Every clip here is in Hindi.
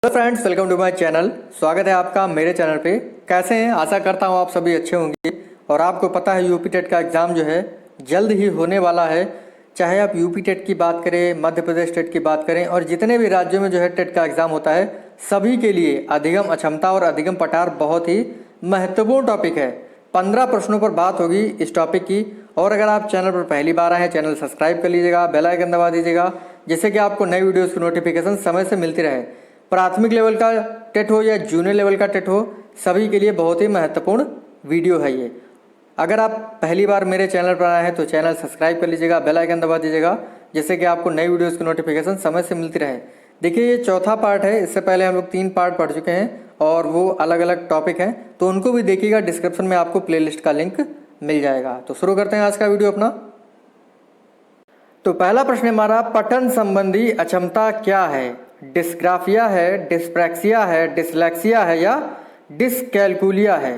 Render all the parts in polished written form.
Hello friends, welcome to my channel. स्वागत है आपका मेरे चैनल पे। कैसे हैं? आशा करता हूँ आप सभी अच्छे होंगे। और आपको पता है यूपी टेट का एग्ज़ाम जो है जल्द ही होने वाला है। चाहे आप यूपी टेट की बात करें, मध्य प्रदेश टेट की बात करें और जितने भी राज्यों में जो है टेट का एग्ज़ाम होता है, सभी के लिए अधिगम अक्षमता और अधिगम पठार बहुत ही महत्वपूर्ण टॉपिक है। 15 प्रश्नों पर बात होगी इस टॉपिक की। और अगर आप चैनल पर पहली बार आए हैं, चैनल सब्सक्राइब कर लीजिएगा, बेल आइकन दबा दीजिएगा, जिससे कि आपको नई वीडियोज़ की नोटिफिकेशन समय से मिलती रहे। प्राथमिक लेवल का टेट हो या जूनियर लेवल का टेट हो, सभी के लिए बहुत ही महत्वपूर्ण वीडियो है ये। अगर आप पहली बार मेरे चैनल पर आए हैं तो चैनल सब्सक्राइब कर लीजिएगा, बेल आइकन दबा दीजिएगा, जिससे कि आपको नई वीडियोस की नोटिफिकेशन समय से मिलती रहे। देखिए, ये चौथा पार्ट है। इससे पहले हम लोग 3 पार्ट पढ़ चुके हैं और वो अलग अलग टॉपिक हैं, तो उनको भी देखिएगा। डिस्क्रिप्शन में आपको प्लेलिस्ट का लिंक मिल जाएगा। तो शुरू करते हैं आज का वीडियो अपना। तो पहला प्रश्न हमारा, पठन संबंधी अक्षमता क्या है? डिस्ग्राफिया है, डिस्प्रैक्सिया है, डिसलेक्सिया है या डिसकैलकुलिया है?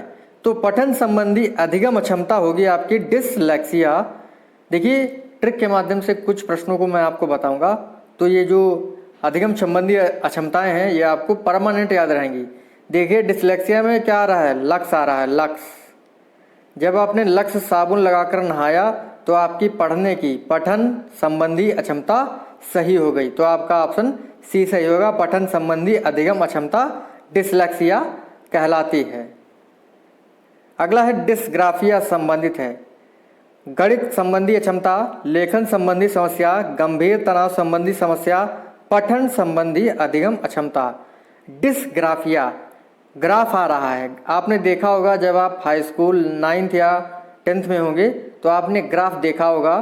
तो पठन संबंधी अधिगम अक्षमता होगी आपकी डिसलेक्सिया। देखिए, ट्रिक के माध्यम से कुछ प्रश्नों को मैं आपको बताऊंगा, तो ये जो अधिगम संबंधी अक्षमताएं हैं ये आपको परमानेंट याद रहेंगी। देखिए, डिसलेक्सिया में क्या आ रहा है? लक्स आ रहा है। लक्स, जब आपने लक्स साबुन लगाकर नहाया तो आपकी पढ़ने की पठन संबंधी अक्षमता सही हो गई। तो आपका ऑप्शन सी सही होगा। पठन संबंधी अधिगम अक्षमता डिसलेक्सिया कहलाती है। अगला है डिस्ग्राफिया संबंधित है। गणित संबंधी अक्षमता, लेखन संबंधी समस्या, गंभीर तनाव संबंधी समस्या, पठन संबंधी अधिगम अक्षमता। डिस्ग्राफिया, ग्राफ आ रहा है। आपने देखा होगा जब आप हाई स्कूल 9th या 10th में होंगे तो आपने ग्राफ देखा होगा,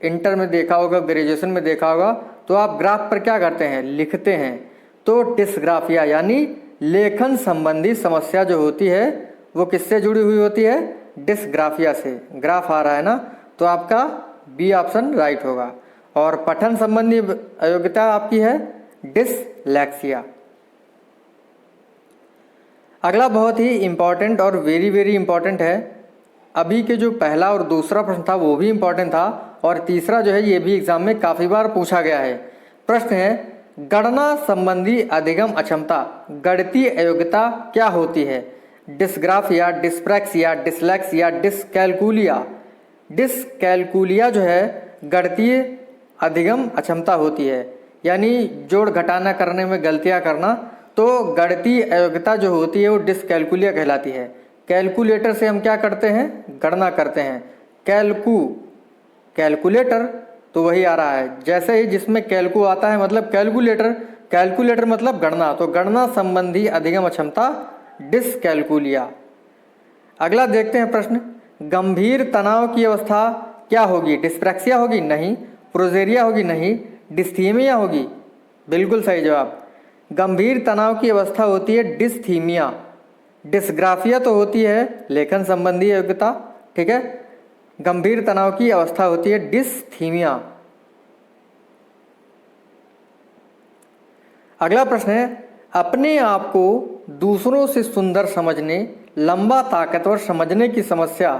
इंटर में देखा होगा, ग्रेजुएशन में देखा होगा। तो आप ग्राफ पर क्या करते हैं? लिखते हैं। तो डिस्ग्राफिया यानी लेखन संबंधी समस्या जो होती है वो किससे जुड़ी हुई होती है? डिस्ग्राफिया से। ग्राफ आ रहा है ना, तो आपका बी ऑप्शन राइट होगा। और पठन संबंधी अयोग्यता आपकी है डिसलेक्सिया। अगला बहुत ही इंपॉर्टेंट और वेरी वेरी इंपॉर्टेंट है। अभी के जो पहला और दूसरा प्रश्न था वो भी इंपॉर्टेंट था, और तीसरा जो है ये भी एग्जाम में काफ़ी बार पूछा गया है। प्रश्न है, गणना संबंधी अधिगम अक्षमता, गणितीय अयोग्यता क्या होती है? Dysgraphia, dyspraxia, dyslexia, dyscalculia. Dyscalculia जो है गणितीय अधिगम अक्षमता होती है, यानी जोड़ घटाना करने में गलतियां करना। तो गणितीय अयोग्यता जो होती है वो डिसकैलकुलिया कहलाती है। कैलकुलेटर से हम क्या करते हैं? गणना करते हैं। कैलकुलेटर तो वही आ रहा है। जैसे ही जिसमें कैलकू आता है मतलब कैलकुलेटर, कैलकुलेटर मतलब गणना। तो गणना संबंधी अधिगम अक्षमता डिसकैलकुलिया। अगला देखते हैं प्रश्न, गंभीर तनाव की अवस्था क्या होगी? डिस्प्रैक्सिया होगी? नहीं। प्रोजेरिया होगी? नहीं। डिस्थीमिया होगी? बिल्कुल सही जवाब। गंभीर तनाव की अवस्था होती है डिस्थीमिया। डिस्ग्राफिया तो होती है लेखन संबंधी योग्यता, ठीक है। गंभीर तनाव की अवस्था होती है डिस्थीमिया। अगला प्रश्न है, अपने आप को दूसरों से सुंदर समझने, लंबा ताकतवर समझने की समस्या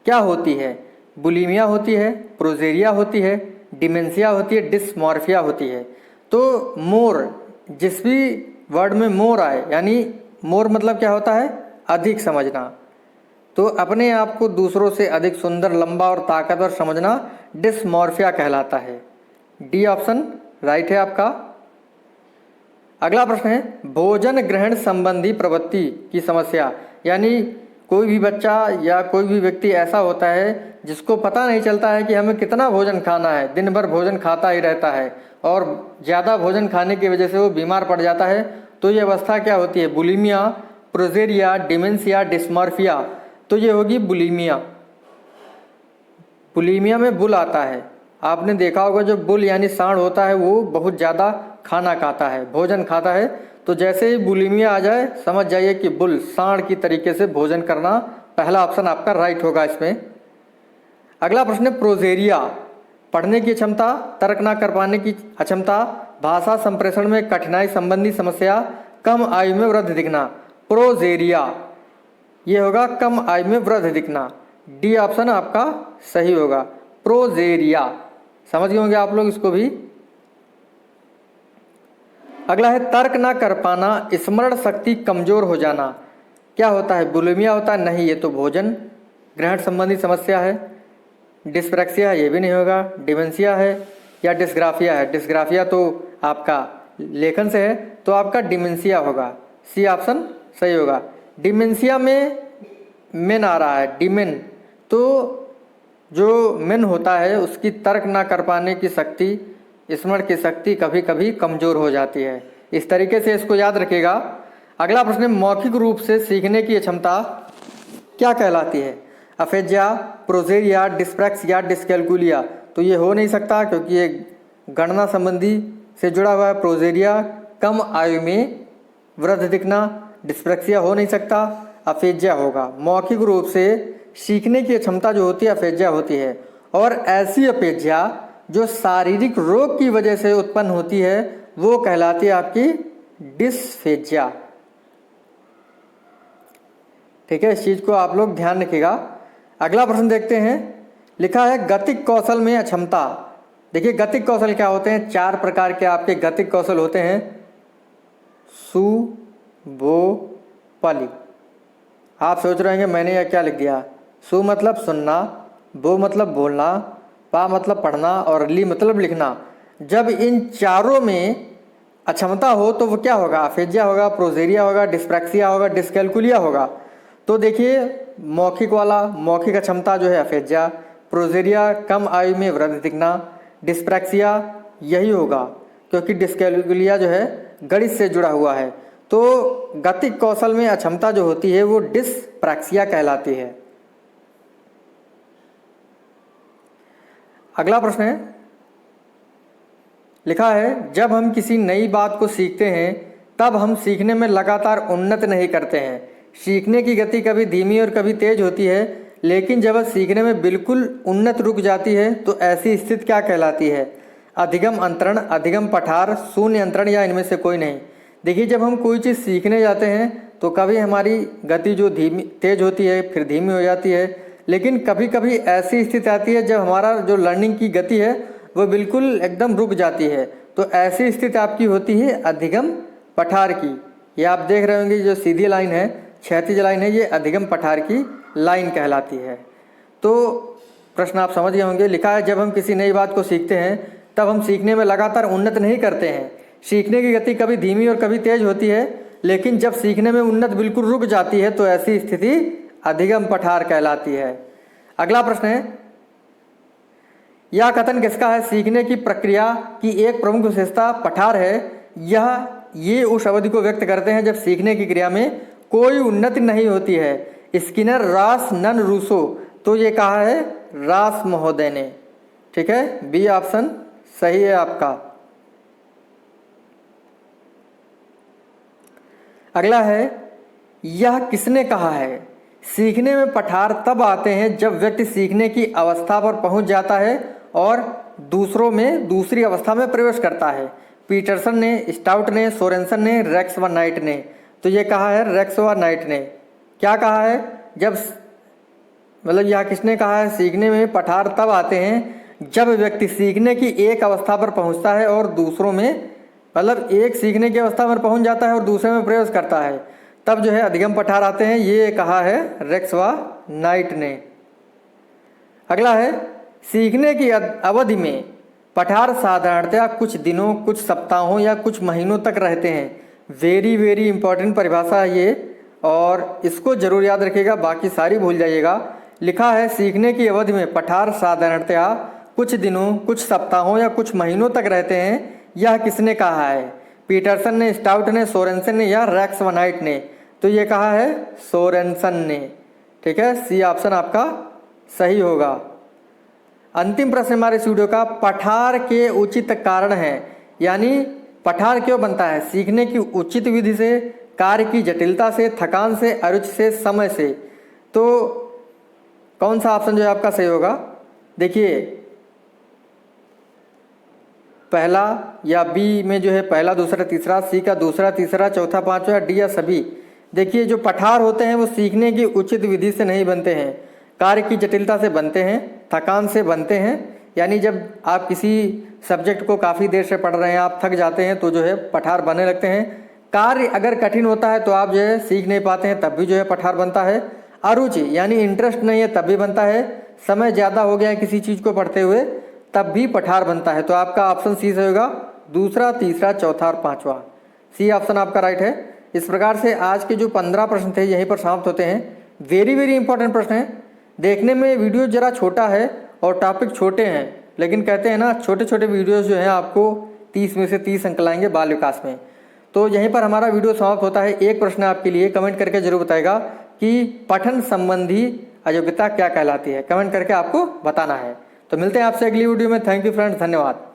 क्या होती है? बुलिमिया होती है, प्रोजेरिया होती है, डिमेंशिया होती है, डिस्मॉर्फिया होती है। तो मोर, जिस भी वर्ड में मोर आए, यानी मोर मतलब क्या होता है? अधिक समझना। तो अपने आप को दूसरों से अधिक सुंदर, लंबा और ताकतवर समझना डिस्मॉर्फिया कहलाता है। डी ऑप्शन राइट है आपका। अगला प्रश्न है, भोजन ग्रहण संबंधी प्रवृत्ति की समस्या, यानी कोई भी बच्चा या कोई भी व्यक्ति ऐसा होता है जिसको पता नहीं चलता है कि हमें कितना भोजन खाना है, दिन भर भोजन खाता ही रहता है और ज़्यादा भोजन खाने की वजह से वो बीमार पड़ जाता है। तो ये अवस्था क्या होती है? Bulimia, progeria, dementia, dysmorphia. तो ये होगी बुलिमिया। बुलिमिया में बुल आता है। आपने देखा होगा जो बुल यानी सांड होता है वो बहुत ज़्यादा खाना खाता है, भोजन खाता है। तो जैसे ही बुलिमिया आ जाए समझ जाइए कि बुल, सांड की तरीके से भोजन करना। पहला ऑप्शन आपका राइट होगा इसमें। अगला प्रश्न है, प्रोजेरिया, पढ़ने की क्षमता, तर्क ना कर पाने की अक्षमता, भाषा संप्रेषण में कठिनाई संबंधी समस्या, कम आयु में वृद्ध दिखना। प्रोजेरिया ये होगा कम आयु में वृद्ध दिखना। डी ऑप्शन आपका सही होगा, प्रोजेरिया। समझ गए होंगे आप लोग इसको भी। अगला है तर्क ना कर पाना, स्मरण शक्ति कमजोर हो जाना। क्या होता है? बुलिमिया होता है? नहीं, ये तो भोजन ग्रहण संबंधी समस्या है। डिस्प्रैक्सिया, ये भी नहीं होगा। डिमेंशिया है या डिस्ग्राफिया है? डिस्ग्राफिया तो आपका लेखन से है, तो आपका डिमेंशिया होगा। सी ऑप्शन सही होगा। डिमेंशिया में मेन आ रहा है, डिमेन, तो जो मेन होता है उसकी तर्क ना कर पाने की शक्ति, स्मरण की शक्ति कभी कभी कमज़ोर हो जाती है। इस तरीके से इसको याद रखिएगा। अगला प्रश्न है मौखिक रूप से सीखने की क्षमता क्या कहलाती है? Aphasia, progeria, dyspraxia, dyscalculia. तो ये हो नहीं सकता क्योंकि ये गणना संबंधी से जुड़ा हुआ है। प्रोजेरिया कम आयु में वृद्ध दिखना, डिस्प्रैक्सिया हो नहीं सकता, अफेजिया होगा। मौखिक रूप से सीखने की क्षमता जो होती है अफेजिया होती है। और ऐसी अफेजिया जो शारीरिक रोग की वजह से उत्पन्न होती है वो कहलाती है आपकी डिस्फेजिया। ठीक है, इस चीज को आप लोग ध्यान रखिएगा। अगला प्रश्न देखते हैं। लिखा है गतिक कौशल में अक्षमता। देखिए गतिक कौशल क्या होते हैं? 4 प्रकार के आपके गतिक कौशल होते हैं। सु, बो, पली। आप सोच रहे हैं मैंने यह क्या लिख दिया? सु मतलब सुनना, बो मतलब बोलना, पा मतलब पढ़ना और ली मतलब लिखना। जब इन चारों में अक्षमता हो तो वो क्या होगा? अफेजिया होगा, प्रोजेरिया होगा, डिस्प्रैक्सिया होगा, डिस्कैल्कुलिया होगा। तो देखिए मौखिक वाला, मौखिक अक्षमता जो है अफेजिया, प्रोजेरिया कम आयु में वृद्ध दिखना, डिस्प्रैक्सिया यही होगा क्योंकि डिस्कैल्कुलिया जो है गणित से जुड़ा हुआ है। तो गतिक कौशल में अक्षमता जो होती है वो डिस्प्रैक्सिया कहलाती है। अगला प्रश्न है, लिखा है जब हम किसी नई बात को सीखते हैं तब हम सीखने में लगातार उन्नत नहीं करते हैं। सीखने की गति कभी धीमी और कभी तेज होती है, लेकिन जब सीखने में बिल्कुल उन्नत रुक जाती है तो ऐसी स्थिति क्या कहलाती है? अधिगम अंतरण, अधिगम पठार, शून्य अंतरण या इनमें से कोई नहीं। देखिए जब हम कोई चीज़ सीखने जाते हैं तो कभी हमारी गति जो धीमी तेज होती है फिर धीमी हो जाती है, लेकिन कभी कभी ऐसी स्थिति आती है जब हमारा जो लर्निंग की गति है वो बिल्कुल एकदम रुक जाती है। तो ऐसी स्थिति आपकी होती है अधिगम पठार की। ये आप देख रहे होंगे जो सीधी लाइन है, क्षैतिज लाइन है, ये अधिगम पठार की लाइन कहलाती है। तो प्रश्न आप समझ गए होंगे। लिखा है जब हम किसी नई बात को सीखते हैं तब हम सीखने में लगातार उन्नत नहीं करते हैं। सीखने की गति कभी धीमी और कभी तेज होती है, लेकिन जब सीखने में उन्नत बिल्कुल रुक जाती है तो ऐसी स्थिति अधिगम पठार कहलाती है। अगला प्रश्न है, यह कथन किसका है? सीखने की प्रक्रिया की एक प्रमुख विशेषता पठार है। ये उस अवधि को व्यक्त करते हैं जब सीखने की क्रिया में कोई उन्नति नहीं होती है। Skinner, Ross, Nunn, Rousseau. तो ये कहा है रॉस महोदय ने। ठीक है, बी ऑप्शन सही है आपका। अगला है, यह किसने कहा है? सीखने में पठार तब आते हैं जब व्यक्ति सीखने की अवस्था पर पहुंच जाता है और दूसरों में दूसरी अवस्था में प्रवेश करता है। पीटरसन ने, स्टाउट ने, सोरेंसन ने, रेक्स व नाइट ने। तो ये कहा है रेक्स व नाइट ने। क्या कहा है? जब मतलब यह किसने कहा है? सीखने में पठार तब आते हैं जब व्यक्ति सीखने की एक अवस्था पर पहुंचता है और दूसरों में, मतलब एक सीखने की अवस्था पर पहुंच जाता है और दूसरे में प्रवेश करता है, तब जो है अधिगम पठार आते हैं। ये कहा है रेक्स व नाइट ने। अगला है, सीखने की अवधि में पठार साधारणतया कुछ दिनों, कुछ सप्ताहों या कुछ महीनों तक रहते हैं। वेरी वेरी इंपॉर्टेंट परिभाषा है ये, और इसको जरूर याद रखिएगा, बाकी सारी भूल जाइएगा। लिखा है सीखने की अवधि में पठार साधारणतया कुछ दिनों, कुछ सप्ताहों या कुछ महीनों तक रहते हैं। यह किसने कहा है? पीटरसन ने, स्टाउट ने, सोरेंसन ने या रेक्स व नाइट ने। तो ये कहा है सोरेंसन ने। ठीक है, सी ऑप्शन आपका सही होगा। अंतिम प्रश्न हमारे इस वीडियो का, पठार के उचित कारण है, यानी पठार क्यों बनता है? सीखने की उचित विधि से, कार्य की जटिलता से, थकान से, अरुचि से, समय से। तो कौन सा ऑप्शन जो है आपका सही होगा? देखिए पहला या बी में जो है पहला, दूसरा, तीसरा, सी का दूसरा, तीसरा, चौथा, पांचवा, डी या सभी। देखिए जो पठार होते हैं वो सीखने की उचित विधि से नहीं बनते हैं, कार्य की जटिलता से बनते हैं, थकान से बनते हैं, यानी जब आप किसी सब्जेक्ट को काफ़ी देर से पढ़ रहे हैं, आप थक जाते हैं तो जो है पठार बनने लगते हैं। कार्य अगर कठिन होता है तो आप जो है सीख नहीं पाते हैं, तब भी जो है पठार बनता है। अरुचि यानी इंटरेस्ट नहीं है तब भी बनता है। समय ज़्यादा हो गया है किसी चीज़ को पढ़ते हुए तब भी पठार बनता है। तो आपका ऑप्शन सी से होगा, दूसरा, तीसरा, चौथा और पाँचवा। सी ऑप्शन आपका राइट है। इस प्रकार से आज के जो 15 प्रश्न थे यहीं पर समाप्त होते हैं। वेरी वेरी इंपॉर्टेंट प्रश्न है। देखने में वीडियो ज़रा छोटा है और टॉपिक छोटे हैं, लेकिन कहते हैं ना छोटे छोटे वीडियोस जो हैं आपको 30 में से 30 अंक लाएंगे बाल विकास में। तो यहीं पर हमारा वीडियो समाप्त होता है। एक प्रश्न आपके लिए, कमेंट करके जरूर बताएगा कि पठन संबंधी अयोग्यता क्या कहलाती है। कमेंट करके आपको बताना है। तो मिलते हैं आपसे अगली वीडियो में। थैंक यू फ्रेंड्स, धन्यवाद।